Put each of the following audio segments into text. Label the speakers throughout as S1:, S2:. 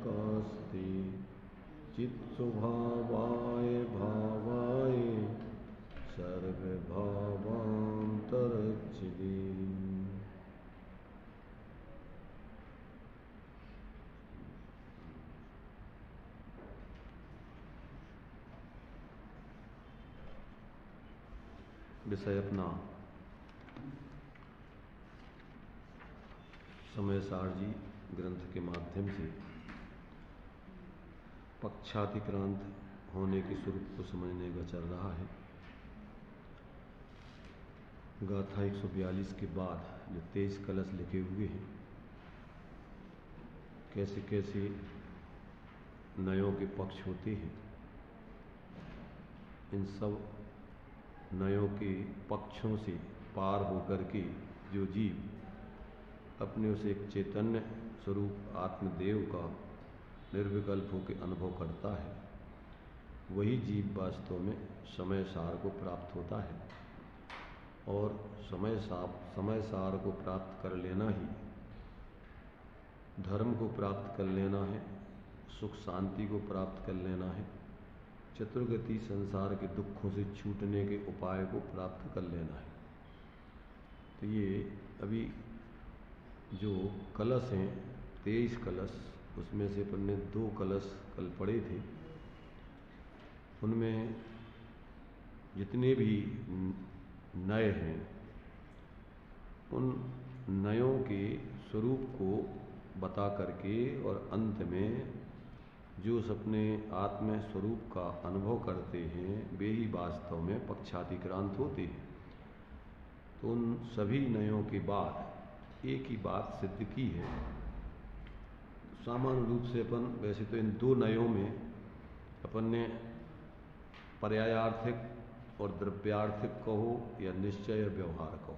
S1: कास्ते चित्स्वभावाय भावाय सर्वभावान्तरच्छिदे। विषय अपना समय सार जी ग्रंथ के माध्यम से पक्षातिक्रांत होने के स्वरूप को समझने का चल रहा है। गाथा 142 के बाद जो 23 कलश लिखे हुए हैं, कैसे कैसे नयों के पक्ष होते हैं, इन सब नयों के पक्षों से पार होकर के जो जीव अपने उस एक चैतन्य स्वरूप आत्मदेव का निर्विकल्प होकर अनुभव करता है, वही जीव वास्तव में समय सार को प्राप्त होता है। और समय सार को प्राप्त कर लेना ही धर्म को प्राप्त कर लेना है, सुख शांति को प्राप्त कर लेना है, चतुर्गति संसार के दुखों से छूटने के उपाय को प्राप्त कर लेना है। तो ये अभी जो कलश हैं 23 कलश, उसमें से अपन ने 2 कलश कल पढ़े थे। उनमें जितने भी नय हैं, उन नयों के स्वरूप को बता करके और अंत में जो अपने आत्म स्वरूप का अनुभव करते हैं, वे ही वास्तव में पक्षातिक्रांत होते हैं। तो उन सभी नयों के बाद एक ही बात सिद्ध की है। सामान्य रूप से अपन वैसे तो इन 2 नयों में अपन ने पर्यायार्थिक और द्रव्यार्थिक कहो या निश्चय व्यवहार कहो,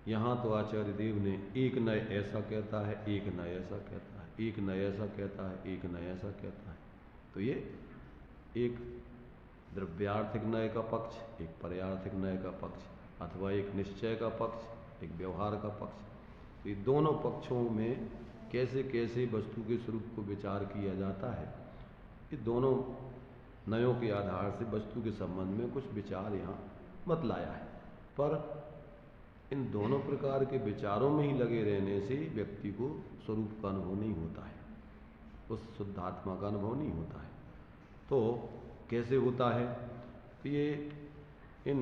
S1: यहाँ तो आचार्य देव ने एक नय ऐसा कहता है, एक नय ऐसा कहता है, एक नय ऐसा कहता है, एक नय ऐसा कहता है। तो ये एक द्रव्यार्थिक नय का पक्ष, एक पर्यार्थिक नय का पक्ष, अथवा एक निश्चय का पक्ष, एक व्यवहार का पक्ष। तो ये दोनों पक्षों में कैसे कैसे वस्तु के स्वरूप को विचार किया जाता है, ये दोनों नयों के आधार से वस्तु के संबंध में कुछ विचार यहाँ बतलाया है। पर इन दोनों प्रकार के विचारों में ही लगे रहने से व्यक्ति को स्वरूप का अनुभव नहीं होता है, उस शुद्ध आत्मा का अनुभव नहीं होता है। तो कैसे होता है? तो ये इन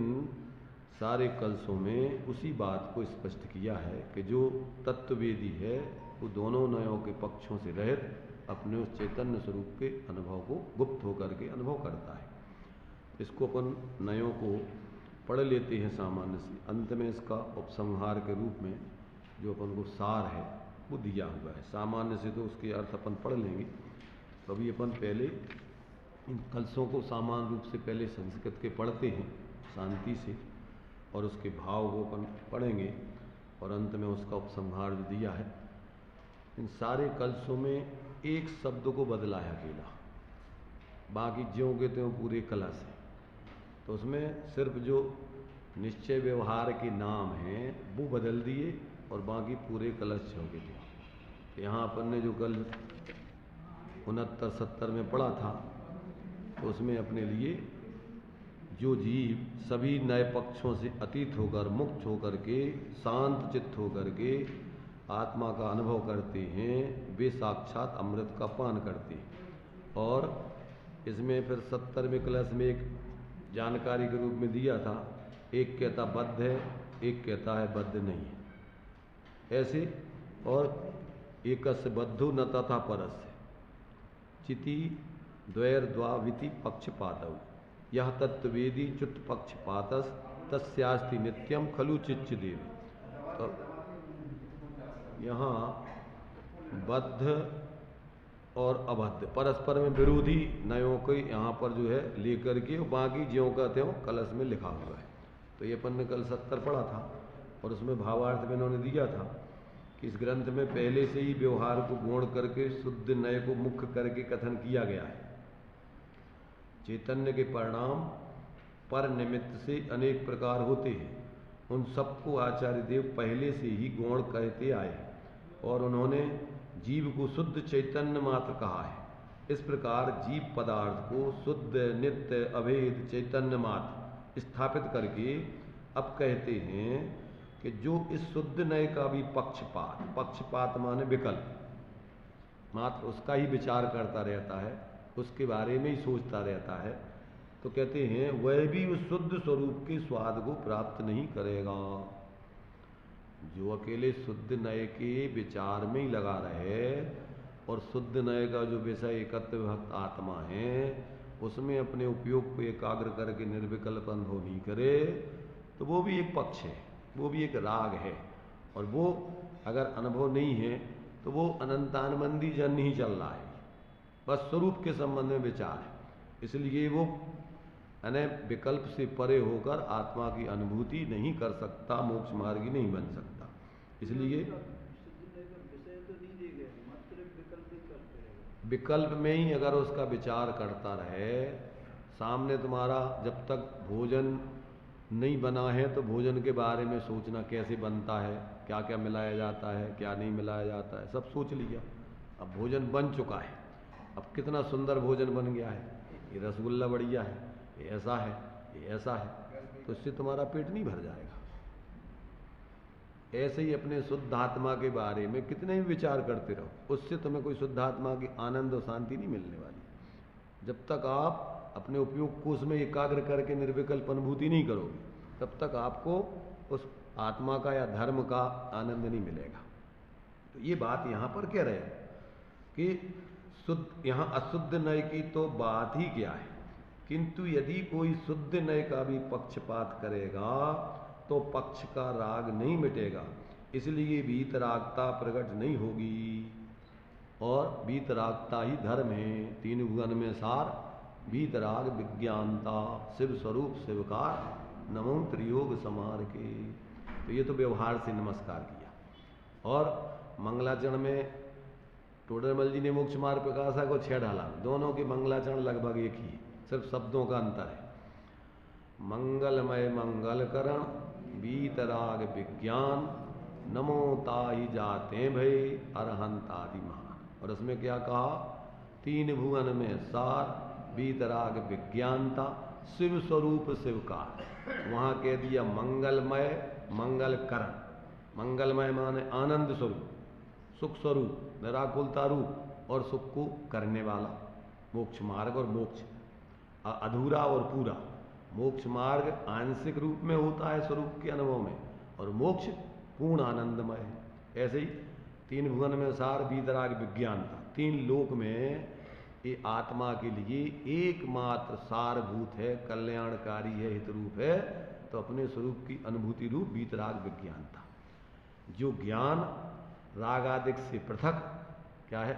S1: सारे कलशों में उसी बात को स्पष्ट किया है कि जो तत्ववेदी है वो दोनों नयों के पक्षों से रहित अपने उस चैतन्य स्वरूप के अनुभव को गुप्त होकर के अनुभव करता है। इसको अपन नयों को पढ़ लेते हैं सामान्य से, अंत में इसका उपसंहार के रूप में जो अपन को सार है वो दिया हुआ है। सामान्य से तो उसके अर्थ अपन पढ़ लेंगे। तो अभी अपन पहले इन कलशों को सामान्य रूप से पहले संस्कृत के पढ़ते हैं शांति से, और उसके भाव को अपन पढ़ेंगे और अंत में उसका उपसंहार जो दिया है। इन सारे कलशों में एक शब्द को बदला है अकेला, बाकी ज्यों के त्यों पूरे कलश हैं। तो उसमें सिर्फ जो निश्चय व्यवहार के नाम हैं वो बदल दिए और बाकी पूरे कलश ज्यों के त्यों। यहाँ अपन ने जो कल 69-70 में पढ़ा था, तो उसमें अपने लिए जो जीव सभी नए पक्षों से अतीत होकर मुक्त होकर के शांत चित्त होकर के आत्मा का अनुभव करते हैं, वे साक्षात अमृत का पान करते हैं। और इसमें फिर 70वें कलश में एक जानकारी के रूप में दिया था, एक कहता बद्ध है, एक कहता है बद्ध नहीं है, ऐसे। और एकस्य बद्धो न तथा परस्य चिति द्वैर द्वाविति पक्षपातौ यह तत्ववेदी च्युत पक्षपातस तस्यास्ति नित्यम खलु चिच्च देव। तो यहाँ बद्ध और अबद्ध परस्पर में विरोधी नयों को यहाँ पर जो है लेकर के बाकी ज्यों का त्यों कलश में लिखा हुआ है। तो ये अपन ने कल 70 पढ़ा था और उसमें भावार्थ में इन्होंने दिया था कि इस ग्रंथ में पहले से ही व्यवहार को गौण करके शुद्ध नय को मुख्य करके कथन किया गया है। चैतन्य के परिणाम पर निमित्त से अनेक प्रकार होते हैं, उन सबको आचार्य देव पहले से ही गौण कहते आए और उन्होंने जीव को शुद्ध चैतन्य मात्र कहा है। इस प्रकार जीव पदार्थ को शुद्ध, नित्य, अभेद चैतन्य मात्र स्थापित करके अब कहते हैं कि जो इस शुद्ध नय का भी पक्षपात, पक्षपात माने विकल्प, मात्र उसका ही विचार करता रहता है, उसके बारे में ही सोचता रहता है, तो कहते हैं वह भी उस शुद्ध स्वरूप के स्वाद को प्राप्त नहीं करेगा। जो अकेले शुद्ध नय के विचार में ही लगा रहे और शुद्ध नय का जो विषय एकत्व भक्त आत्मा है उसमें अपने उपयोग को एकाग्र करके निर्विकल्प अनुभव नहीं करे, तो वो भी एक पक्ष है, वो भी एक राग है। और वो अगर अनुभव नहीं है तो वो अनंतानबंदी जन ही चल रहा है, बस स्वरूप के संबंध में विचार है। इसलिए वो विकल्प से परे होकर आत्मा की अनुभूति नहीं कर सकता, मोक्ष मार्गी नहीं बन सकता। इसलिए विकल्प में ही अगर उसका विचार करता रहे, सामने तुम्हारा जब तक भोजन नहीं बना है तो भोजन के बारे में सोचना, कैसे बनता है, क्या क्या मिलाया जाता है, क्या नहीं मिलाया जाता है, सब सोच लिया। अब भोजन बन चुका है, अब कितना सुंदर भोजन बन गया है, ये रसगुल्ला बढ़िया है, ये ऐसा है, ये ऐसा है, तो इससे तुम्हारा पेट नहीं भर जाएगा। ऐसे ही अपने शुद्ध आत्मा के बारे में कितने भी विचार करते रहो, उससे तुम्हें कोई शुद्ध आत्मा की आनंद और शांति नहीं मिलने वाली। जब तक आप अपने उपयोग को उसमें एकाग्र करके निर्विकल्प अनुभूति नहीं करोगे, तब तक आपको उस आत्मा का या धर्म का आनंद नहीं मिलेगा। तो ये बात यहाँ पर कह रहे हैं कि शुद्ध, यहाँ अशुद्ध नय की तो बात ही क्या है, किंतु यदि कोई शुद्ध नय का भी पक्षपात करेगा तो पक्ष का राग नहीं मिटेगा, इसलिए वीतरागता प्रकट नहीं होगी। और वीतरागता ही धर्म है। तीन गुण में सार वीतराग विज्ञानता, शिव स्वरूप शिवकार, नमो त्रियोग समार के। तो ये तो व्यवहार से नमस्कार किया। और मंगलाचरण में टोडरमल जी ने मोक्ष मार्ग प्रकाशा को 6 डाला, दोनों के मंगलाचरण लगभग एक ही है, सिर्फ शब्दों का अंतर है। मंगलमय मंगलकरण वीतराग विज्ञान, नमो ताहि जाते भय अरहंत आदि महान। और उसमें क्या कहा, तीन भुवन में सार वीतराग विज्ञानता, शिव स्वरूप शिवकार। वहाँ कह दिया मंगलमय मंगलकरण, मंगलमय माने आनंद स्वरूप, सुख स्वरूप, निराकुलता रूप और सुख को करने वाला मोक्ष मार्ग। और मोक्ष अधूरा और पूरा, मोक्ष मार्ग आंशिक रूप में होता है स्वरूप के अनुभव में, और मोक्ष पूर्ण आनंदमय है। ऐसे ही तीन भुवन में सार वीतराग विज्ञानता, तीन लोक में ये आत्मा के लिए एकमात्र सारभूत है, कल्याणकारी है, हित रूप है, तो अपने स्वरूप की अनुभूति रूप वीतराग विज्ञानता। जो ज्ञान रागादिक से पृथक क्या है,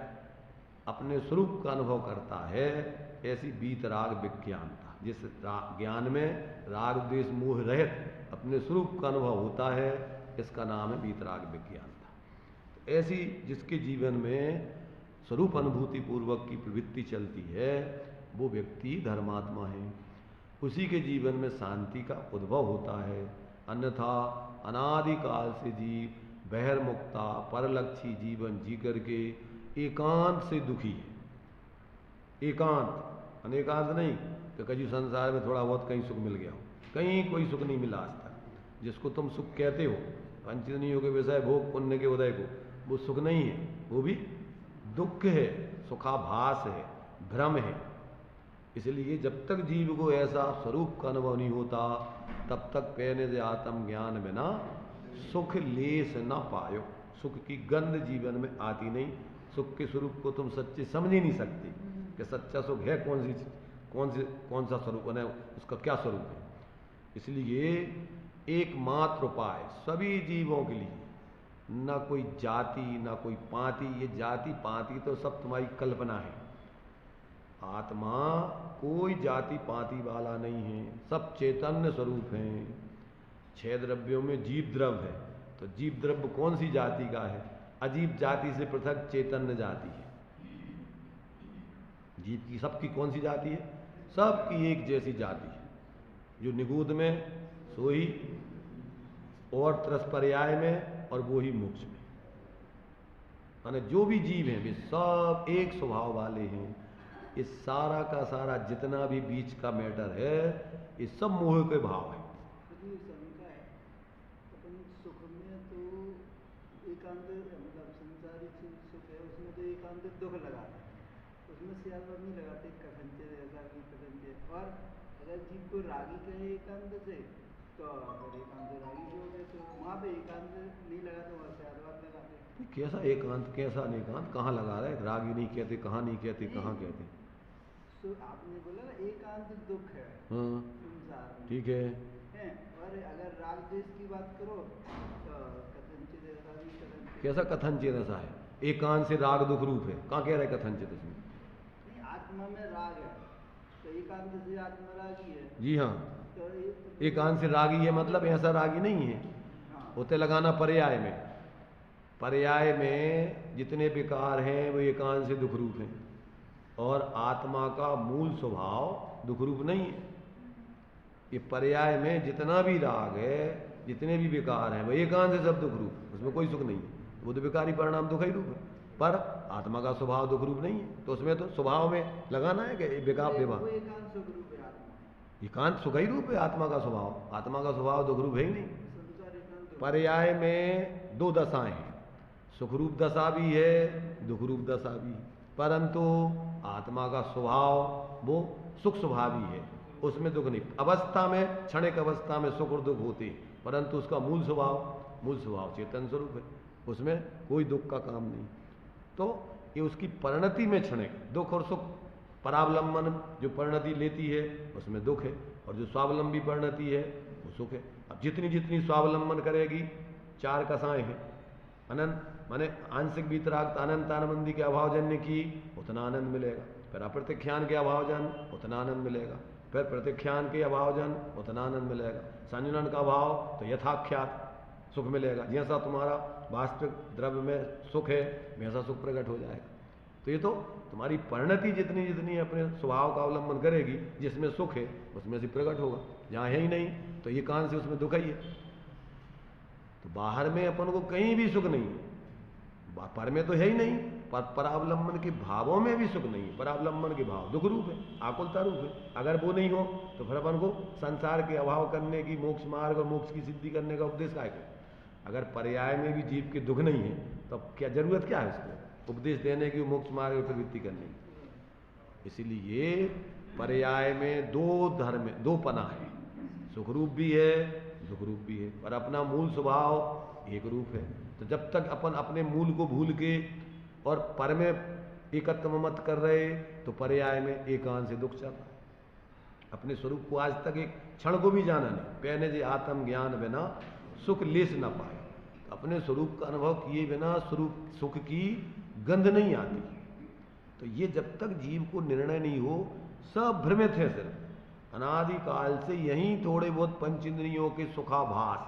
S1: अपने स्वरूप का अनुभव करता है, ऐसी वीतराग विज्ञानता। जिस ज्ञान में राग द्वेष मोह रहित अपने स्वरूप का अनुभव होता है, इसका नाम है वीतराग विज्ञानता। तो ऐसी जिसके जीवन में स्वरूप अनुभूति पूर्वक की प्रवृत्ति चलती है, वो व्यक्ति धर्मात्मा है। उसी के जीवन में शांति का उद्भव होता है। अन्यथा अनादिकाल से जीव बहिर्मुक्ता परलक्षी जीवन जी करके एकांत से दुखी है। एकांत, अनेकांत नहीं तो कभी संसार में थोड़ा बहुत कहीं सुख मिल गया हो, कहीं कोई सुख नहीं मिला आज तक। जिसको तुम सुख कहते हो, पंचनीयों के विषय भोग पुण्य के उदय को, वो सुख नहीं है, वो भी दुख है, सुखाभास है, भ्रम है। इसलिए जब तक जीव को ऐसा स्वरूप का अनुभव नहीं होता, तब तक कहने से आत्म ज्ञान बिना सुख लेस न पायो। सुख की गंध जीवन में आती नहीं। सुख के स्वरूप को तुम सच्चे समझ ही नहीं सकते कि सच्चा सुख है कौन सी, कौन सा स्वरूप है, उसका क्या स्वरूप है। इसलिए एकमात्र उपाय सभी जीवों के लिए, ना कोई जाति ना कोई पांति, ये जाति पांति तो सब तुम्हारी कल्पना है। आत्मा कोई जाति पांति वाला नहीं है, सब चैतन्य स्वरूप हैं। 6 द्रव्यों में जीव द्रव्य है, तो जीव द्रव्य कौन सी जाति का है? अजीब जाति से पृथक चैतन्य जाति है। जीव की सबकी कौन सी जाति है? सबकी एक जैसी जाति है, जो निगूढ़ में सोई और त्रस पर्याय में और वो ही मोक्ष में। माने जो भी जीव हैं वे सब एक स्वभाव वाले हैं। इस सारा का सारा जितना भी बीच का मैटर है ये सब मोह के भाव है।
S2: सुख में तो एकांत मतलब संसारी सुख है, उसमें तो एकांत दुख लगाता है, उसमें श्याम नहीं लगाते कथंचे ऐसा भी कथंचे। और अगर जीव को रागी कहे एकांत से तो अगर एकांत रागी जो है तो वहाँ पे एकांत नहीं लगा तो वहाँ श्यादवाद लगाते।
S1: कैसा एकांत कैसा अनेकांत कहाँ लगा रहे? रागी नहीं कहते, कहाँ नहीं कहते, कहाँ कहते?
S2: तो आपने बोला ना एकांत दुख है संसार में,
S1: ठीक है।
S2: और अगर राग द्वेष की बात करो तो कथंचित ऐसा भी कथंचित।
S1: कैसा कथंचित ऐसा है? एकांत से राग दुख रूप है, कहाँ कह रहे कथंचित इसमें?
S2: नहीं, आत्मा में राग है तो एकांत से आत्मा रागी है।
S1: जी हाँ,
S2: तो
S1: एकांत से रागी है मतलब ऐसा रागी नहीं है। होते लगाना पर्याय में, पर्याय में जितने विकार हैं वो एकांत से दुख रूप हैं, और आत्मा का मूल स्वभाव दुख रूप नहीं है। ये पर्याय में जितना भी राग है, जितने भी विकार हैं वो एकांत से सब दुख रूप, उसमें कोई सुख नहीं है। वो तो विकारी परिणाम दुख ही रूप है, पर आत्मा का स्वभाव दुख रूप नहीं है, तो उसमें तो स्वभाव में लगाना है कि विकार विभाग एकांत सुख ही रूप है। आत्मा का स्वभाव, आत्मा का स्वभाव दुख रूप है ही नहीं। पर्याय में दो दशाएं हैं, सुखरूप दशा भी है, दुख रूप दशा भी है, परंतु आत्मा का स्वभाव वो सुख स्वभावी है, उसमें दुख नहीं। अवस्था में, क्षणिक अवस्था में सुख और दुख होते हैं, परंतु उसका मूल स्वभाव चेतन स्वरूप है, उसमें कोई दुख का काम नहीं। तो ये उसकी परिणति में क्षणिक दुख और सुख, परावलंबन जो परिणति लेती है उसमें दुख है, और जो स्वावलंबी परिणति है वो सुख है। अब जितनी जितनी स्वावलंबन करेगी, चार कसाएं हैं, अनंत माने आंशिक वितराग अनंत आनंदी के अभावजन्य की उतना आनंद मिलेगा, फिर अप्रत्यख्यान के अभावजन उतना आनंद मिलेगा, फिर प्रत्यख्यान के अभावजन उतना आनंद मिलेगा, संजनन का अभाव तो यथाख्यात सुख मिलेगा। जैसा तुम्हारा वास्तविक द्रव्य में सुख है वैसा सुख प्रकट हो जाएगा। तो ये तो तुम्हारी परिणति जितनी जितनी अपने स्वभाव का अवलंबन करेगी, जिसमें सुख है उसमें से प्रकट होगा, जहाँ है ही नहीं तो ये कान से उसमें दुख ही है। तो बाहर में अपन को कहीं भी सुख नहीं है, पर में तो है ही नहीं, पर परावलंबन के भावों में भी सुख नहीं है। परावलंबन के भाव दुख रूप है, आकुलता रूप है। अगर वो नहीं हो तो फिर अपन को संसार के अभाव करने की, मोक्ष मार्ग और मोक्ष की सिद्धि करने का उपदेश काय है? अगर पर्याय में भी जीव के दुख नहीं है तो अब क्या जरूरत क्या है उसको उपदेश देने की, मोक्ष मार्ग में प्रवृत्ति करने की? इसीलिए पर्याय में दो धर्म, दो पना है, सुख रूप भी है, दुख रूप भी है, पर अपना मूल स्वभाव एक रूप है। तो जब तक अपन अपने मूल को भूल के और पर में एकत्व मत कर रहे तो पर्याय में एकांत से दुख चल रहा है। अपने स्वरूप को आज तक एक क्षण को भी जाना नहीं, पहने जे आत्म ज्ञान बिना सुख लेस न पाए। तो अपने स्वरूप का अनुभव किए बिना स्वरूप सुख की गंध नहीं आती। तो ये जब तक जीव को निर्णय नहीं हो, सब भ्रमित है। सिर्फ अनादि काल से यही थोड़े बहुत पंच इंद्रियों के सुखाभास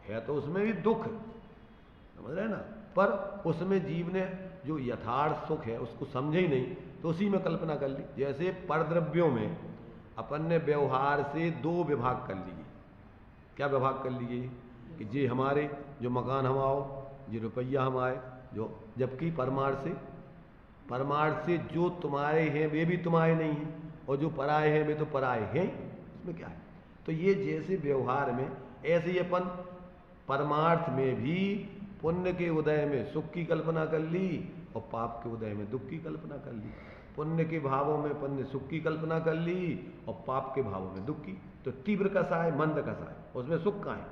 S1: है, तो उसमें भी दुख समझ रहे ना, पर उसमें जीव ने जो यथार्थ सुख है उसको समझे ही नहीं, तो उसी में कल्पना कर ली। जैसे परद्रव्यों में अपन ने व्यवहार से दो विभाग कर लिए। क्या विभाग कर लिए? कि जे हमारे, जो मकान हम आओ, जे रुपया हम आए, जो जबकि परमार्थ से जो तुम्हारे हैं वे भी तुम्हारे नहीं हैं, और जो पराए हैं वे तो पराए हैं। इसमें क्या है? तो ये जैसे व्यवहार में, ऐसे ही अपन परमार्थ में भी पुण्य के उदय में सुख की कल्पना कर ली और पाप के उदय में दुख की कल्पना कर ली। पुण्य के भावों में पुण्य सुख की कल्पना कर ली और पाप के भावों में दुख की। तो तीव्र कसाय मंद कसाय, उसमें सुख का है,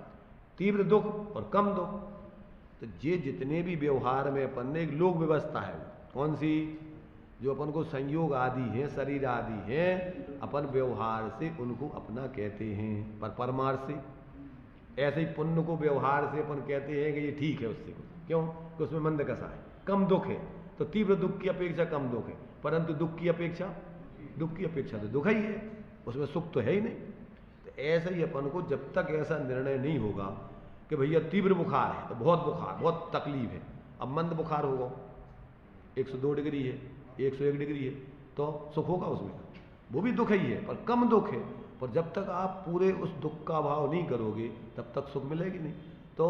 S1: तीव्र दुख और कम दुख। तो ये जितने भी व्यवहार में अपन ने एक लोक व्यवस्था है, कौन सी? जो अपन को संयोग आदि हैं, शरीर आदि हैं, अपन व्यवहार से उनको अपना कहते हैं, पर परमार्थ से ऐसे ही पुण्य को व्यवहार से अपन कहते हैं कि ये ठीक है उससे। क्यों? कि उसमें मंद कसा है, कम दुख है। तो तीव्र दुख की अपेक्षा कम दुख है, परंतु दुख की अपेक्षा तो दुख ही है, उसमें सुख तो है ही नहीं। तो ऐसे ही अपन को जब तक ऐसा निर्णय नहीं होगा कि भैया तीव्र बुखार है तो बहुत बुखार, बहुत तकलीफ है, अब मंद बुखार होगा, 102 डिग्री है, 101 डिग्री है, तो सुख होगा उसमें? वो भी दुख ही है, पर कम दुख है। पर जब तक आप पूरे उस दुख का अभाव नहीं करोगे तब तक सुख मिलेगी नहीं। तो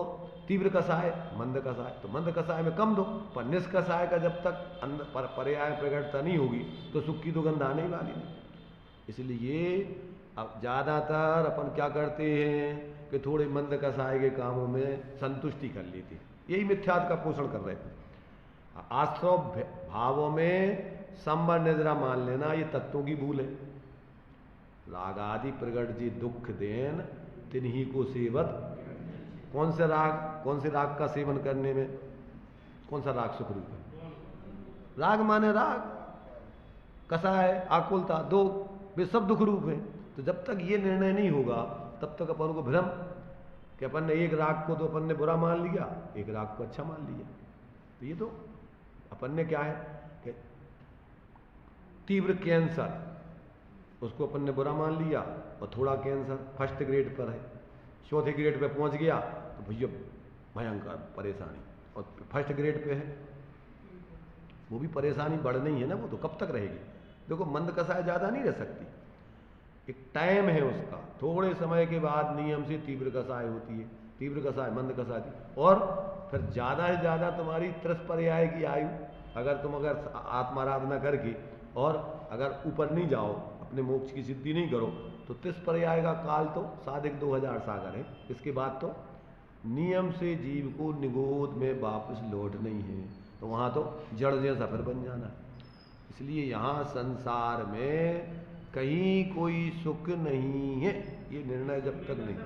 S1: तीव्र कषाय, मंद कषाय, तो मंद कषाय में कम दो, पर निष्कषाय का जब तक पर्याय प्रकटता नहीं होगी तो सुख की तो गंध आने ही वाली नहीं। इसलिए अब ज़्यादातर अपन क्या करते हैं कि थोड़े मंद कषाय के कामों में संतुष्टि कर लेते हैं, यही मिथ्यात्व का पोषण कर रहे थे। आश्रव भावों में संबर निद्रा मान लेना ये तत्वों की भूल है। रागादि प्रगट जी दुख देन तिन्ही को सेवत, कौन से राग का सेवन करने में कौन सा राग सुख रूप है? राग माने राग, कषाय, आकुलता, दो वे सब दुख रूप हैं। तो जब तक ये निर्णय नहीं होगा तब तक अपन को भ्रम कि अपन ने एक राग को तो अपन ने बुरा मान लिया, एक राग को अच्छा मान लिया। तो ये तो अपन ने क्या है कि तीव्र कैंसर उसको अपन ने बुरा मान लिया, और थोड़ा कैंसर फर्स्ट ग्रेड पर है, चौथे ग्रेड पे पहुंच गया तो भैया भयंकर परेशानी, और फर्स्ट ग्रेड पे है वो भी परेशानी बढ़नी है ना, वो तो कब तक रहेगी। देखो मंद कषाय ज़्यादा नहीं रह सकती, एक टाइम है उसका, थोड़े समय के बाद नियम से तीव्र कषाय होती है, तीव्र कषाय मंद कषाय, और फिर ज़्यादा से ज़्यादा तुम्हारी 30 पर्याय की आयु, अगर आत्माराधना करके और अगर ऊपर नहीं जाओ, अपने मोक्ष की सिद्धि नहीं करो, तो 30 पर्याय का काल तो साधिक 2000 सागर है। इसके बाद तो नियम से जीव को निगोद में वापस लौट नहीं है, तो वहाँ तो जड़ जैसा फिर बन जाना है। इसलिए यहाँ संसार में कहीं कोई सुख नहीं है, ये निर्णय जब तक नहीं,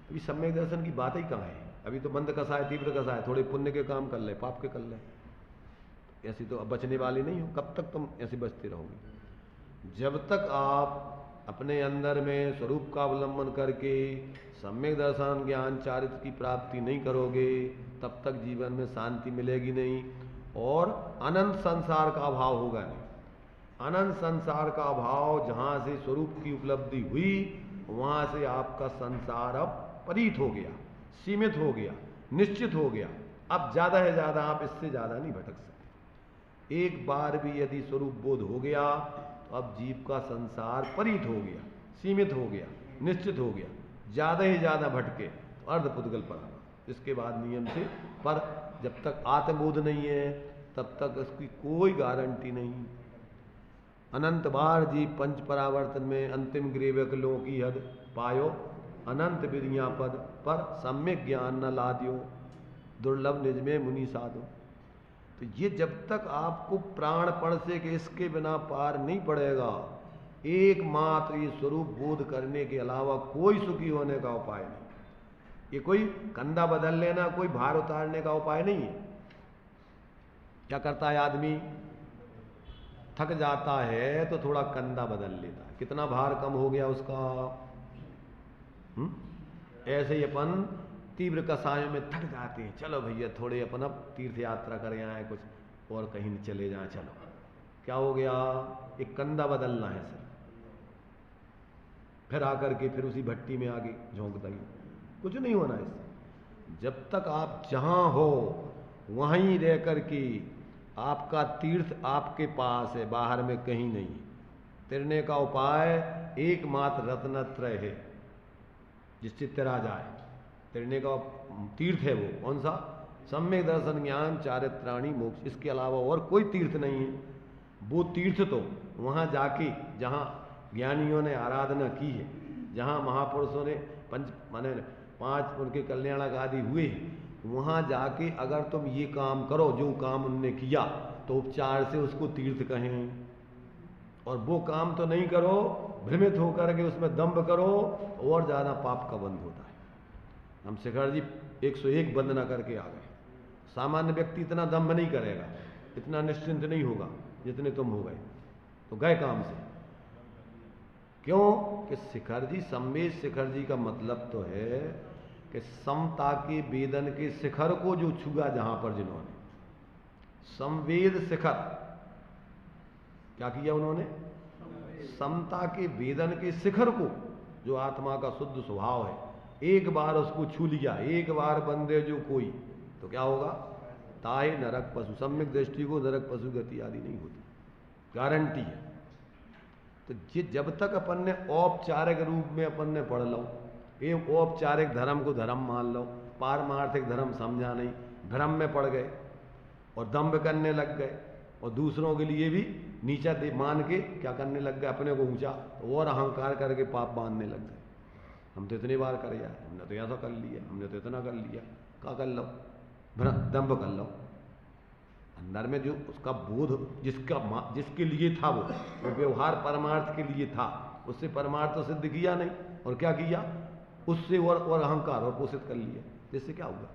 S1: अभी सम्यक दर्शन की बात ही कहाँ है। अभी तो मंद कषाय, तीव्र कषाय, थोड़े पुण्य के काम कर ले, पाप के कर ले, ऐसी तो अब बचने वाली नहीं हो। कब तक तुम ऐसे बचते रहोगे? जब तक आप अपने अंदर में स्वरूप का अवलंबन करके सम्यक दर्शन ज्ञान चारित्र की प्राप्ति नहीं करोगे, तब तक जीवन में शांति मिलेगी नहीं, और अनंत संसार का अभाव होगा नहीं। अनंत संसार का अभाव, जहाँ से स्वरूप की उपलब्धि हुई वहाँ से आपका संसार अब परीत हो गया, सीमित हो गया, निश्चित हो गया। अब ज़्यादा है ज़्यादा आप इससे ज़्यादा नहीं भटक सकते। एक बार भी यदि स्वरूप बोध हो गया तो अब जीव का संसार परीत हो गया, सीमित हो गया, निश्चित हो गया। ज़्यादा ही ज़्यादा भटके तो अर्धपुद्गल परावा। इसके बाद नियम से, पर जब तक आत्मबोध नहीं है तब तक इसकी कोई गारंटी नहीं। अनंत बार जीव पंच परावर्तन में अंतिम ग्रेवक लो की हद पायो, अनंत विरिया पद पर सम्यक ज्ञान न लाद्यो, दुर्लभ निज में मुनि साधो। तो ये जब तक आपको प्राणपण से कि इसके बिना पार नहीं पड़ेगा, एकमात्र ये स्वरूप बोध करने के अलावा कोई सुखी होने का उपाय नहीं। ये कोई कंधा बदल लेना, कोई भार उतारने का उपाय नहीं है। क्या करता है आदमी? थक जाता है तो थोड़ा कंधा बदल लेता है, कितना भार कम हो गया उसका। ऐसे ही अपन तीव्र कषायों में थक जाते हैं, चलो भैया थोड़े अपन अब तीर्थ यात्रा करें आए, कुछ और कहीं न चले जाएं, चलो। क्या हो गया? एक कंधा बदलना है सर, फिर आकर के फिर उसी भट्टी में आगे झोंकता ही, कुछ नहीं होना इससे। जब तक आप जहाँ हो वहीं रह कर के आपका तीर्थ आपके पास है, बाहर में कहीं नहीं। तैरने का उपाय एकमात्र रत्नत्रय है, जिससे तैरा जाए। तैरने का तीर्थ है वो कौन सा? सम्यक दर्शन ज्ञान चारित्राणी मोक्ष, इसके अलावा और कोई तीर्थ नहीं है। वो तीर्थ तो वहाँ जाके जहाँ ज्ञानियों ने आराधना की है, जहाँ महापुरुषों ने पांच उनके कल्याणक आदि हुए, वहाँ जाके अगर तुम ये काम करो जो काम उनने किया तो उपचार से उसको तीर्थ कहें, और वो काम तो नहीं करो, भ्रमित होकर के उसमें दंभ करो, और ज़्यादा पाप का बंध होता है। हम शिखर जी 101 वंदना करके आ गए। सामान्य व्यक्ति इतना दंभ नहीं करेगा, इतना निश्चिंत नहीं होगा जितने तुम हो गए, तो गए काम से। क्यों? कि शिखर जी, संवेद शिखर जी का मतलब तो है कि समता के वेदन के शिखर को जो छुआ, जहां पर जिन्होंने संवेद शिखर क्या किया, उन्होंने समता के वेदन के शिखर को, जो आत्मा का शुद्ध स्वभाव है, एक बार उसको छू लिया, एक बार बंदे जो कोई, तो क्या होगा? ताए नरक पशु, सम्यक दृष्टि को नरक पशु गति आदि नहीं होती, गारंटी है। तो ये जब तक अपन ने औपचारिक रूप में अपन ने पढ़ लो, ये औपचारिक धर्म को धर्म मान लो, पारमार्थिक धर्म समझा नहीं, भ्रम में पड़ गए और दंभ करने लग गए और दूसरों के लिए भी नीचा मान के क्या करने लग गए, अपने को ऊंचा और अहंकार करके पाप बांधने लग गए। हम तो इतनी बार कर लिया, हमने तो ऐसा कर लिया, हमने तो इतना कर लिया, क्या कर लो, दंभ कर लो। अंदर में जो उसका बोध जिसके लिए था वो व्यवहार परमार्थ के लिए था, उससे परमार्थ तो सिद्ध किया नहीं, और क्या किया, उससे और अहंकार और पोषित कर लिया। इससे क्या हुआ?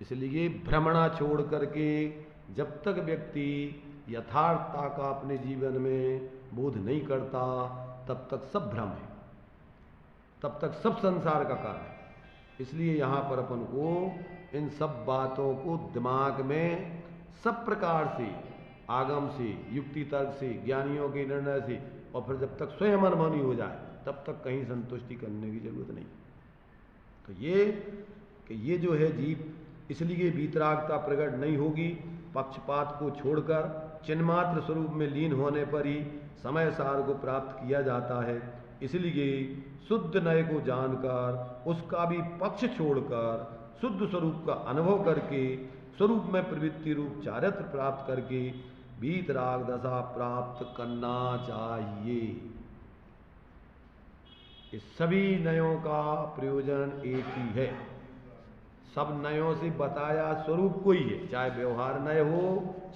S1: इसलिए भ्रमणा छोड़ करके जब तक व्यक्ति यथार्थता का अपने जीवन में बोध नहीं करता तब तक सब भ्रम है, तब तक सब संसार का कारण है। इसलिए यहाँ पर अपन को इन सब बातों को दिमाग में सब प्रकार से, आगम से, युक्ति तर्क से, ज्ञानियों के निर्णय से, और फिर जब तक स्वयं अनुभव नहीं हो जाए तब तक कहीं संतुष्टि करने की जरूरत नहीं। तो ये जो है जीव, इसलिए वीतरागता प्रकट नहीं होगी। पक्षपात को छोड़कर चिन्मात्र स्वरूप में लीन होने पर ही समय सार को प्राप्त किया जाता है। इसलिए शुद्ध नय को जानकर उसका भी पक्ष छोड़कर शुद्ध स्वरूप का अनुभव करके स्वरूप में प्रवृत्ति रूप चारित्र प्राप्त करके वीतराग दशा प्राप्त करना चाहिए। इस सभी नयों का प्रयोजन एक ही है। सब नयों से बताया स्वरूप को ही है, चाहे व्यवहार नय हो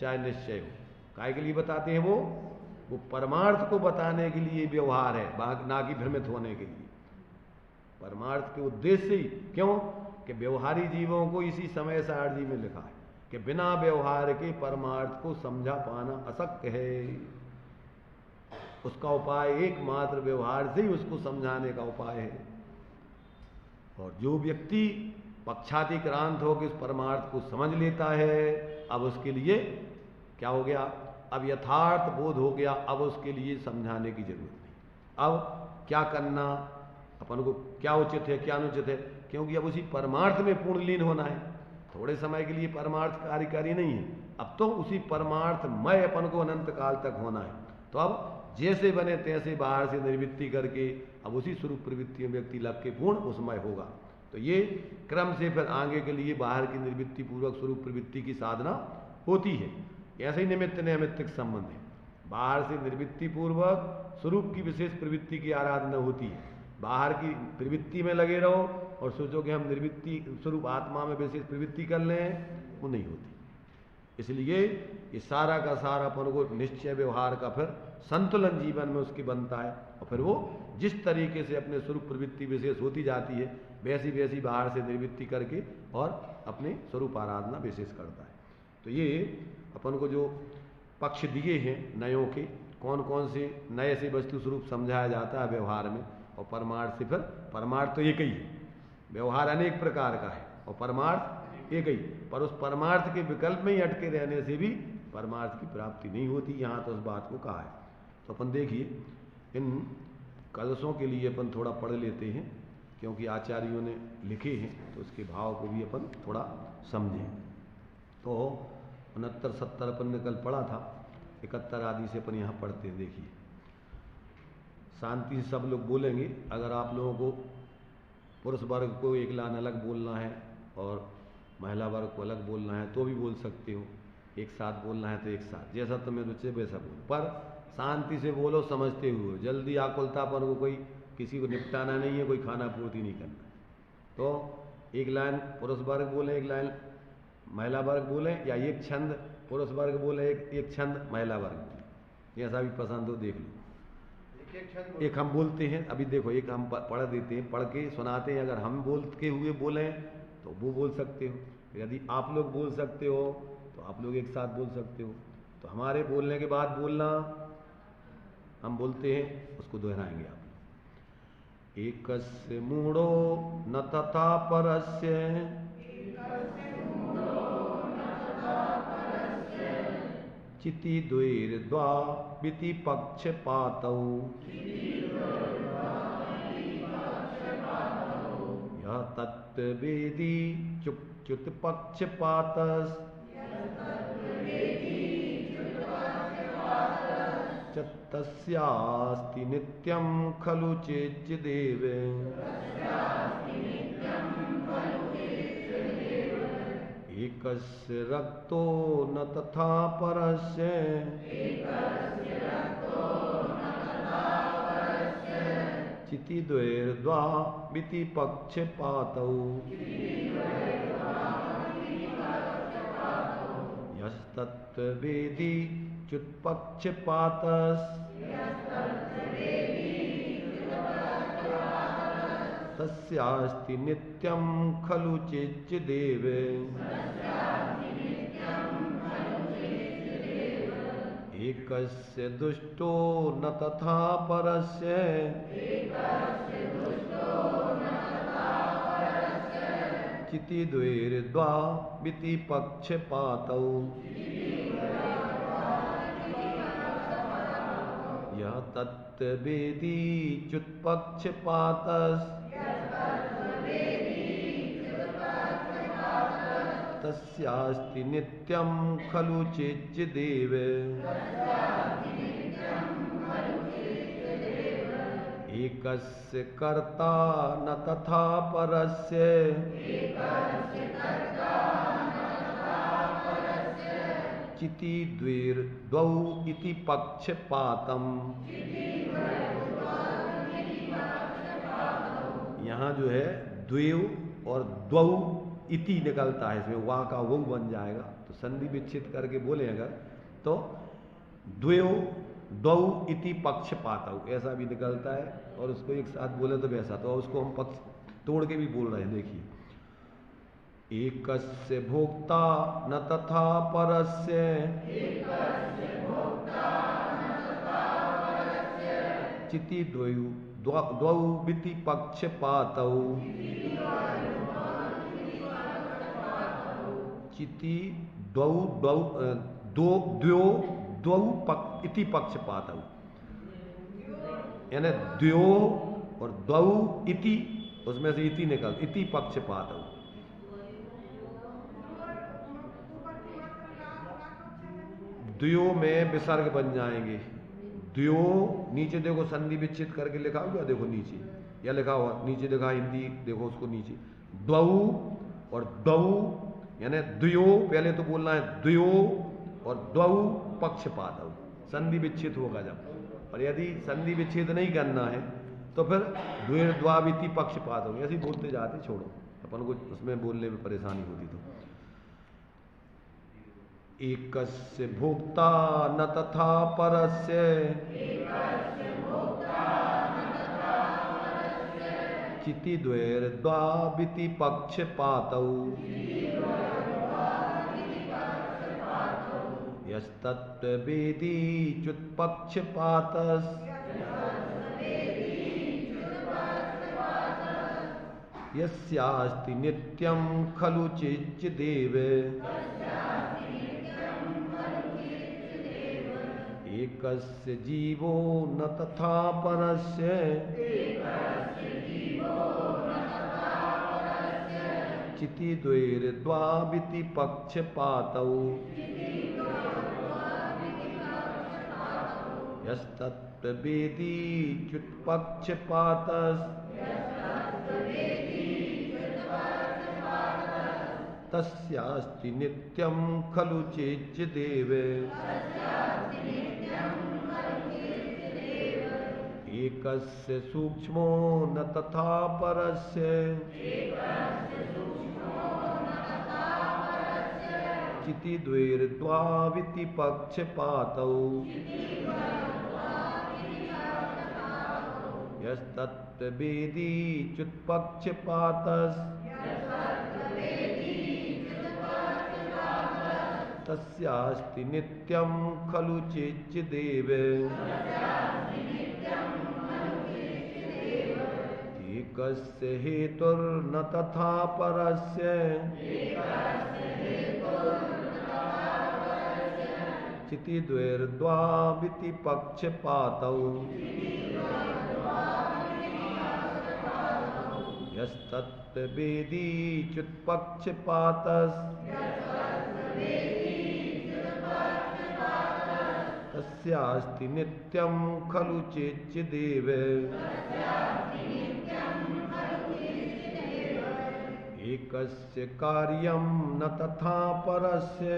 S1: चाहे निश्चय हो। काय के लिए बताते हैं? वो परमार्थ को बताने के लिए व्यवहार है, ना कि भ्रमित होने के लिए। परमार्थ के उद्देश्य से ही, क्यों कि व्यवहारी जीवों को इसी समय सारजी में लिखा है कि बिना व्यवहार के परमार्थ को समझा पाना अशक्य है। उसका उपाय एकमात्र व्यवहार से ही उसको समझाने का उपाय है। और जो व्यक्ति पक्षातिक्रांत होकर उस परमार्थ को समझ लेता है, अब उसके लिए क्या हो गया, अब यथार्थ बोध हो गया, अब उसके लिए समझाने की जरूरत नहीं। अब क्या करना, अपन को क्या उचित है क्या अनुचित है, क्योंकि अब उसी परमार्थ में पूर्ण लीन होना है। थोड़े समय के लिए परमार्थ कार्यकारी नहीं है, अब तो उसी परमार्थ मय अपन को अनंत काल तक होना है। तो अब जैसे बने तैसे बाहर से निर्वृत्ति करके अब उसी स्वरूप प्रवृत्ति में व्यक्ति लग के पूर्ण उसमय होगा। तो ये क्रम से फिर आगे के लिए बाहर की निर्वृत्ति पूर्वक स्वरूप प्रवृत्ति की साधना होती है। ऐसे ही निमित्त नैमित्तिक संबंध है। बाहर से निर्वृत्ति पूर्वक स्वरूप की विशेष प्रवृत्ति की आराधना होती है। बाहर की प्रवृत्ति में लगे रहो और सोचो कि हम निर्वृत्ति स्वरूप आत्मा में विशेष प्रवृत्ति कर लें, वो नहीं होती। इसलिए ये सारा का सारा अपन को निश्चय व्यवहार का फिर संतुलन जीवन में उसकी बनता है, और फिर वो जिस तरीके से अपने स्वरूप प्रवृत्ति विशेष होती जाती है वैसी वैसी बाहर से निर्वृत्ति करके और अपने स्वरूप आराधना विशेष करता है। तो ये अपन को जो पक्ष दिए हैं नयों के, कौन कौन से नए से वस्तु स्वरूप समझाया जाता है व्यवहार में, और परमार्थ से फिर परमार्थ तो एक ही है, व्यवहार अनेक प्रकार का है और परमार्थ एक ही, पर उस परमार्थ के विकल्प में ही अटके रहने से भी परमार्थ की प्राप्ति नहीं होती। यहाँ तो उस बात को कहा है। तो अपन देखिए इन कलशों के लिए अपन थोड़ा पढ़ लेते हैं, क्योंकि आचार्यों ने लिखे हैं तो उसके भाव को भी अपन थोड़ा समझें। तो 69 70 अपन ने कल पढ़ा था, 71 आदि से अपन यहाँ पढ़ते हैं। देखिए शांति से सब लोग बोलेंगे। अगर आप लोगों को पुरुष वर्ग को एक लाइन अलग बोलना है और महिला वर्ग को अलग बोलना है तो भी बोल सकते हो, एक साथ बोलना है तो एक साथ, जैसा तुम्हें रुचे वैसा बोलो, पर शांति से बोलो समझते हुए। जल्दी आकुलतापन को कोई किसी को निपटाना नहीं है, कोई खाना पूर्ति नहीं करना। तो एक लाइन पुरुष वर्ग बोले, एक लाइन महिला वर्ग बोले, या एक छंद पुरुष वर्ग बोले, एक छंद महिला वर्ग बोले, जैसा भी पसंद हो देख लो। एक हम बोलते हैं, अभी देखो एक हम पढ़ देते हैं, पढ़ के सुनाते हैं। अगर हम बोलते हुए बोलें तो वो बोल सकते हो, यदि आप लोग बोल सकते हो तो आप लोग एक साथ बोल सकते हो। तो हमारे बोलने के बाद बोलना, हम बोलते हैं उसको दोहराएंगे आप। एकस्य मूढ़ो न तथा परस्य चिति द्वैर्द्वा विति पक्षपातौ यह तत्वेदी चुत पक्षपातस् तस्यास्ति नित्यं खलु चेच्चिदेव एकस्य रक्तो न तथा परस्य चितिद्वैर्द्वाविति पक्षपातौ यस्तत्वेदी च्युत्पक्षपातस् तस्यास्ति नित्यं खलु चेच्चिदेव एकस्य दुष्टो न तथा परस्य चितिद्वैर्द्वाविति पक्षपातौ यः तत्वेदी च्युत्पक्षपातस् तस्यास्ति नित्यं खलु चेच्चिदेव एकस्य कर्ता न तथा परस्य चितिद्वैर्द्वौ इति पक्षपातम्। यहाँ जो है द्वौ और द्वौ इति निकलता है, इसमें वाह का वो बन जाएगा, तो संधि विच्छेद करके बोले अगर तो द्वौ द्वौ इति पक्षपातौ ऐसा भी निकलता है, और उसको एक साथ बोले तो वैसा, तो उसको हम पक्ष तोड़ के भी बोल रहे हैं। देखिए, एकस्य भोक्ता न तथा परस्य चितिद्वौ विति पक्षपातौ चिति द्वौ इति पक्षपातौ, यानी द्वौ और द्वौ इति, उसमें से इति निकल इति पक्षपातौ। द्वयो में विसर्ग बन जाएंगे। द्वयो नीचे देखो संधि विच्छेद करके लिखा हुआ, देखो नीचे या लिखा हुआ नीचे लिखा हिंदी, देखो उसको नीचे द्वौ और द्वौ, यानी द्वयो पहले तो बोलना है द्वयो और द्वौ पक्षपातौ, संधि विच्छेद होगा जब। और यदि संधि विच्छेद नहीं करना है तो फिर द्वैर्द्वाविति पक्षपातौ ऐसे बोलते जाते, छोड़ो अपन को उसमें बोलने में परेशानी होती। तो एकस्य भोक्ता न तथा परस्य चितिद्वैर्द्वाविति पक्षपातौ यस्तत्वेदी च्युत्पक्षपातस् यस्यास्ति नित्यं खलु चेच्चिदेव एकस्य जीवो न तथा परस्य चितिद्वैर्द्वाविति पक्षपातौ यस्तत्वेदी च्युत्पक्षपातस् तस्यास्ति नित्यं खलु चेच्चिदेव एकस्य सूक्ष्मो न तथा परस्य चितिद्वैर्द्वाविति पक्षपातौ यस्तत्वेदी च्युत्पक्षपातस् तस्यास्ति नित्यं खलु चेच्चिदेव एकस्य हेतुर्न तथा परस्य चितिद्वैर्द्वाविति पक्षपातौ यस्तत्वेदी च्युत्पक्षपातस् तस्यास्ति नित्यं खलु चेच्चिदेव एकस्य कार्यं न तथा परस्य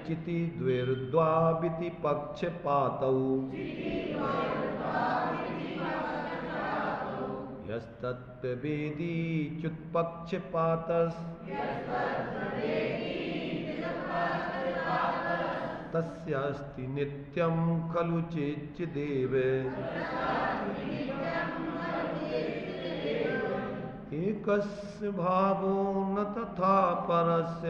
S1: चिति द्विर्द्वाविति पक्षपातौ यस्तत्वेदी च्युत्पक्षपातस् तस्यास्ति नित्यं खलु चेच्चिदेव एकस्य भावो न तथा परस्य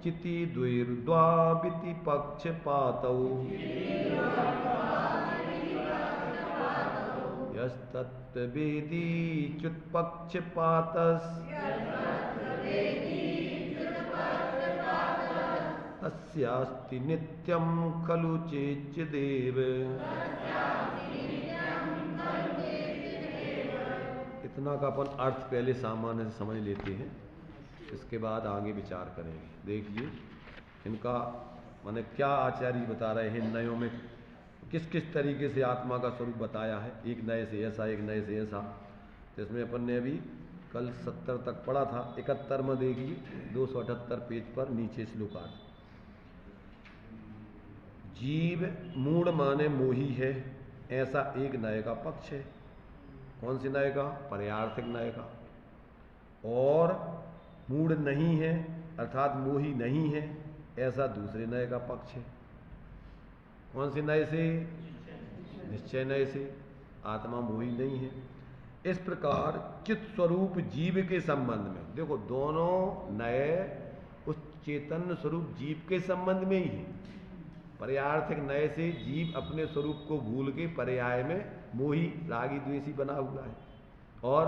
S1: चिति द्विर्द्वाविति पक्षपातौ यस्तत्वेदी च्युत्पक्षपातस् तस्यास्ति नित्यं खलु चेच्चिदेव। इतना का अपन अर्थ पहले सामान्य से समझ लेते हैं, इसके बाद आगे विचार करेंगे। देखिए इनका माने क्या आचार्य बता रहे हैं, नयों में किस किस तरीके से आत्मा का स्वरूप बताया है, एक नए से ऐसा एक नए से ऐसा। जिसमें अपन ने अभी कल 70 तक पढ़ा था, 71 में देखिए 278 पेज पर नीचे श्लोकार्थ। जीव मूढ़ माने मोही है, ऐसा एक नए का पक्ष है। कौन सी नए का? पर्यार्थिक नए का। और मूढ़ नहीं है अर्थात मोही नहीं है, ऐसा दूसरे नए का पक्ष है। कौन से नए से? निश्चय नए से। आत्मा मोही नहीं है। इस प्रकार चित स्वरूप जीव के संबंध में देखो, दोनों नए उस चैतन्य स्वरूप जीव के संबंध में ही है। पर्यार्थिक नए से जीव अपने स्वरूप को भूल के पर्याय में मोही रागी द्वेषी बना हुआ है। और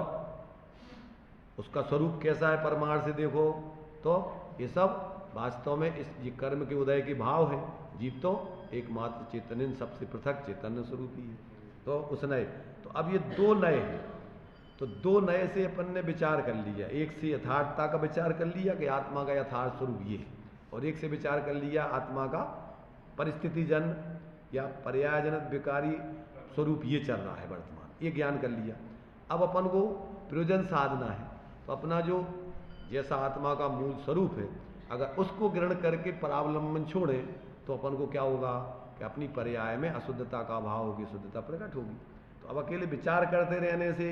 S1: उसका स्वरूप कैसा है परमार्थ से देखो तो ये सब वास्तव में इस ये कर्म के उदय के भाव है। जीव तो एकमात्र चैतन्य सबसे पृथक चैतन्य स्वरूप ही है। तो उस नए, तो अब ये दो नए हैं, तो दो नए से अपन ने विचार कर लिया। एक से यथार्थता का विचार कर लिया कि आत्मा का यथार्थ स्वरूप ये है, और एक से विचार कर लिया आत्मा का परिस्थिति जन या पर्यायजनित विकारी स्वरूप ये चल रहा है वर्तमान, ये ज्ञान कर लिया। अब अपन को प्रयोजन साधना है, तो अपना जो जैसा आत्मा का मूल स्वरूप है अगर उसको ग्रहण करके परावलंबन छोड़े तो अपन को क्या होगा कि अपनी पर्याय में अशुद्धता का भाव होगी, शुद्धता प्रकट होगी। तो अब अकेले विचार करते रहने से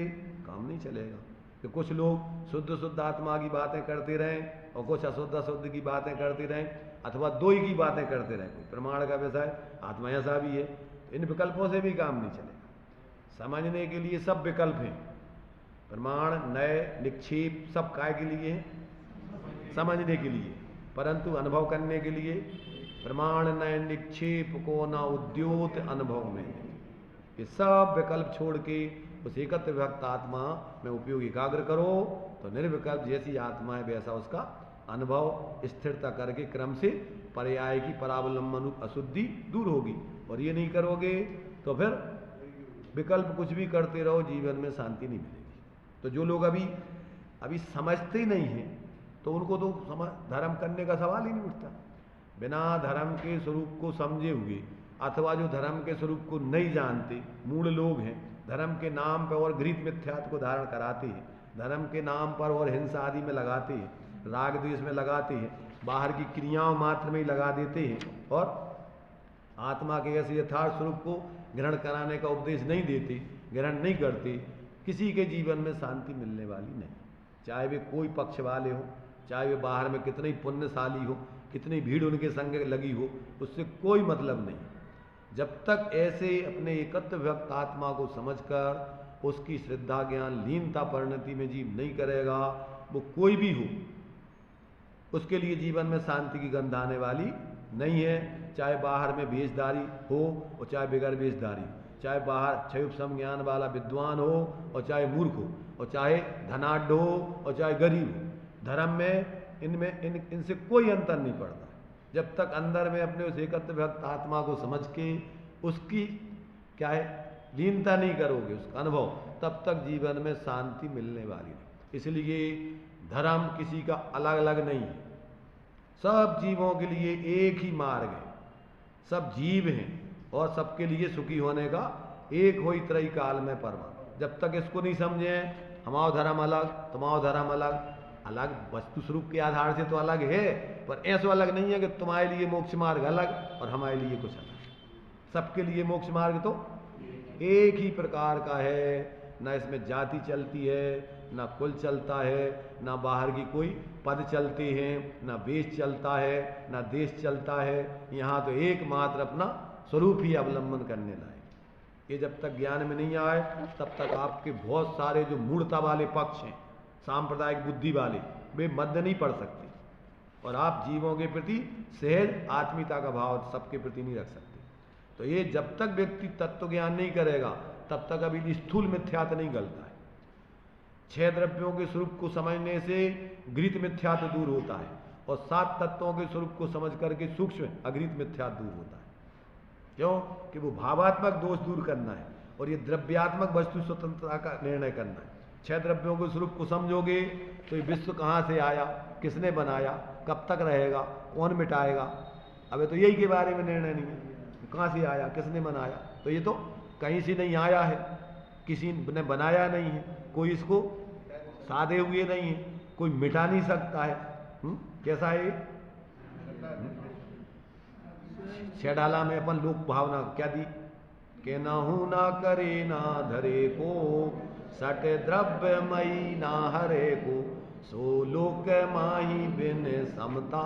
S1: काम नहीं चलेगा कि कुछ लोग शुद्ध शुद्ध आत्मा की बातें करते रहें और कुछ अशुद्ध अशुद्ध की बातें करते रहें, अथवा दो ही की बातें करते रहें। कोई प्रमाण का विषय आत्मा ऐसा भी है, तो इन विकल्पों से भी काम नहीं चलेगा। समझने के लिए सब विकल्प हैं, प्रमाण नए निक्षेप सब काय के लिए है? समझने के लिए। परंतु अनुभव करने के लिए प्रमाण नए निक्षेप को न उद्योत अनुभव में, ये सब विकल्प छोड़ के उस एकत्र विभक्त आत्मा में उपयोग एकाग्र करो तो निर्विकल्प जैसी आत्मा है वैसा उसका अनुभव स्थिरता करके क्रम से पर्याय की परावलंबन अशुद्धि दूर होगी। और ये नहीं करोगे तो फिर विकल्प कुछ भी करते रहो, जीवन में शांति नहीं मिलेगी। तो जो लोग अभी समझते ही नहीं हैं तो उनको तो धर्म करने का सवाल ही नहीं उठता। बिना धर्म के स्वरूप को समझे हुए अथवा जो धर्म के स्वरूप को नहीं जानते मूढ़ लोग हैं, धर्म के नाम पर और घृत मिथ्यात्व को धारण कराते हैं, धर्म के नाम पर और हिंसा आदि में लगाते हैं, राग द्वेष में लगाते हैं, बाहर की क्रियाओं मात्र में ही लगा देते हैं, और आत्मा के ऐसे यथार्थ स्वरूप को ग्रहण कराने का उपदेश नहीं देते, ग्रहण नहीं करते। किसी के जीवन में शांति मिलने वाली नहीं, चाहे वे कोई पक्ष वाले हो, चाहे वे बाहर में कितने ही पुण्यशाली हो, कितनी भीड़ उनके संग लगी हो, उससे कोई मतलब नहीं। जब तक ऐसे अपने एकत्र व्यक्त आत्मा को समझकर उसकी श्रद्धा ज्ञान लीनता परिणति में जीव नहीं करेगा, वो कोई भी हो उसके लिए जीवन में शांति की गंध आने वाली नहीं है। चाहे बाहर में वेशधारी हो और चाहे बगैर वेशधारी, चाहे बाहर क्षयुप ज्ञान वाला विद्वान हो और चाहे मूर्ख हो, और चाहे धनाढ्य हो और चाहे गरीब हो, धर्म में इनसे कोई अंतर नहीं पड़ता। जब तक अंदर में अपने उस एकत्र व्यक्त आत्मा को समझ के उसकी क्या है लीनता नहीं करोगे उसका अनुभव, तब तक जीवन में शांति मिलने वाली नहीं। इसलिए धर्म किसी का अलग अलग नहीं है, सब जीवों के लिए एक ही मार्ग है, सब जीव हैं और सबके लिए सुखी होने का एक हो त्रयी काल में परमा। जब तक इसको नहीं समझे हमारा धर्म अलग तुम्हारा धर्म अलग, अलग वस्तु स्वरूप के आधार से तो अलग है, पर ऐसा अलग नहीं है कि तुम्हारे लिए मोक्ष मार्ग अलग और हमारे लिए कुछ अलग। सबके लिए मोक्ष मार्ग तो एक ही प्रकार का है, ना इसमें जाति चलती है, ना कुल चलता है, ना बाहर की कोई पद चलते हैं, ना वेश चलता है, ना देश चलता है। यहाँ तो एकमात्र अपना स्वरूप ही अवलंबन करने लायक। ये जब तक ज्ञान में नहीं आए तब तक आपके बहुत सारे जो मूढ़ता वाले पक्ष हैं, सांप्रदायिक बुद्धि वाले, वे मध्य नहीं पड़ सकते और आप जीवों के प्रति सहज आत्मीयता का भाव सबके प्रति नहीं रख सकते। तो ये जब तक व्यक्ति तत्व ज्ञान नहीं करेगा तब तक अभी स्थूल मिथ्यात्व नहीं गलता है। 6 द्रव्यों के स्वरूप को समझने से गृहीत मिथ्यात्व दूर होता है और 7 तत्वों के स्वरूप को समझ करके सूक्ष्म अगृहीत मिथ्यात्व दूर होता है। क्यों? कि वो भावात्मक दोष दूर करना है और ये द्रव्यात्मक वस्तु स्वतंत्रता का निर्णय करना है। 6 द्रव्यों के स्वरूप को समझोगे तो ये विश्व कहाँ से आया, किसने बनाया, कब तक रहेगा, कौन मिटाएगा, अबे तो यही के बारे में निर्णय नहीं है। कहाँ से आया, किसने बनाया, तो ये तो कहीं से नहीं आया है, किसी ने बनाया नहीं है, कोई इसको साधे हुए नहीं है, कोई मिटा नहीं सकता है। कैसा है? छेडाला में अपन लोक भावना क्या दी के नहु ना करे ना धरे को, सट द्रव्य मई ना हरे को, सो लोक माही बिन समता,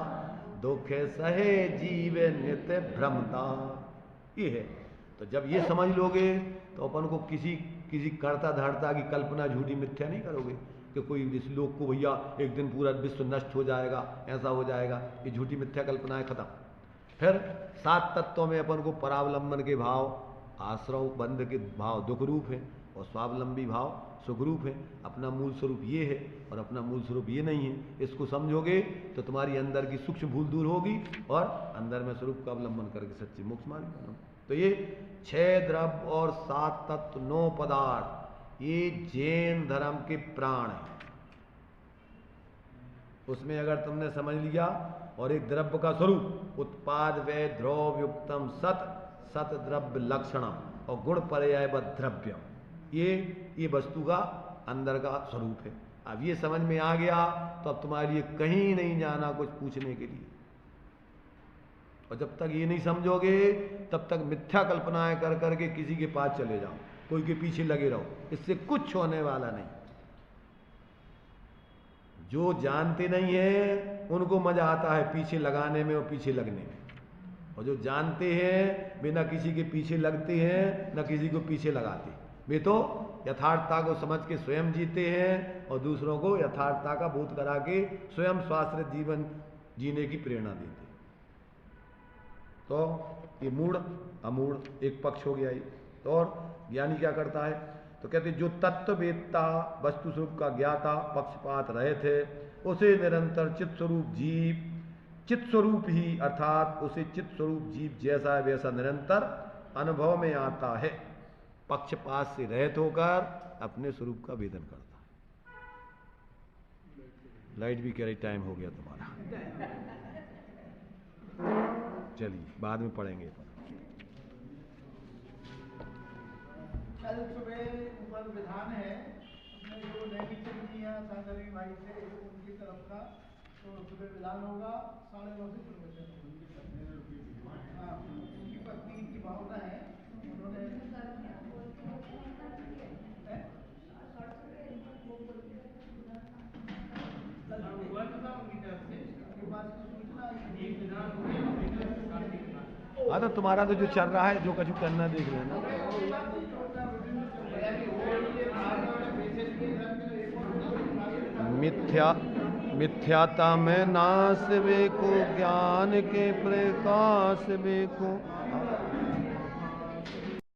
S1: दुख सहे जीव नित्य भ्रमता। ये है। तो जब ये समझ लोगे तो अपन को किसी कर्ता धर्ता की कल्पना झूठी मिथ्या नहीं करोगे कि कोई इस लोक को भैया एक दिन पूरा विश्व नष्ट हो जाएगा, ऐसा हो जाएगा, ये झूठी मिथ्या कल्पना है, खत्म। फिर 7 तत्वों में अपन को परावलंबन के भाव, आश्रव बंध के भाव दुख रूप है और स्वावलंबी भाव सुख रूप है। अपना मूल स्वरूप ये है और अपना मूल स्वरूप ये नहीं है। इसको समझोगे तो तुम्हारी अंदर की सूक्ष्म भूल दूर होगी और अंदर में स्वरूप का अवलंबन करके सच्ची मोक्ष मार्ग बनो। तो ये 6 द्रव्य और 7 तत्व 9 पदार्थ ये जैन धर्म के प्राण है। उसमें अगर तुमने समझ लिया और एक द्रव्य का स्वरूप उत्पाद व द्रव युक्तम सत द्रव्य लक्षणम और गुण पर्याय द्रव्यम, ये वस्तु का अंदर का स्वरूप है। अब ये समझ में आ गया तो अब तुम्हारे लिए कहीं नहीं जाना कुछ पूछने के लिए। और जब तक ये नहीं समझोगे तब तक मिथ्या कल्पनाएं कर करके किसी के पास चले जाओ, कोई के पीछे लगे रहो, इससे कुछ होने वाला नहीं। जो जानते नहीं है उनको मजा आता है पीछे लगाने में और पीछे लगने में, और जो जानते हैं बिना किसी के पीछे लगते हैं न किसी को पीछे लगाते, वे तो यथार्थता को समझ के स्वयं जीते हैं और दूसरों को यथार्थता का बोध करा के स्वयं स्वाश्रित जीवन जीने की प्रेरणा देते। तो ये मूढ़ अमूढ़ एक पक्ष हो गया। तो और ज्ञानी क्या करता है? तो कहते जो तत्ववेत्ता वस्तु स्वरूप का ज्ञाता पक्षपात रहे थे, उसे निरंतर चित्त स्वरूप जीव चित्त स्वरूप ही अर्थात उसे चित्त स्वरूप जीव जैसा है वैसा निरंतर अनुभव में आता है, पक्षपात से रहित होकर अपने स्वरूप का वेदन करता है। लाइट भी कह रही टाइम हो गया तुम्हारा, चलिए बाद में पढ़ेंगे।
S2: कल सुबह ऊपर विधान है अपने जो नैमित्तिक जी हैं सांगरी भाई से उनकी तरफ का, तो सुबह विधान होगा 9:30 से प्रवचन होगा। हाँ, उनकी पत्नी की भावना है, उन्होंने
S1: हाँ तो तुम्हारा तो जो चल रहा है जो कुछ करना देख लेना। मिथ्याता में नाश वे को ज्ञान के प्रकाश वे को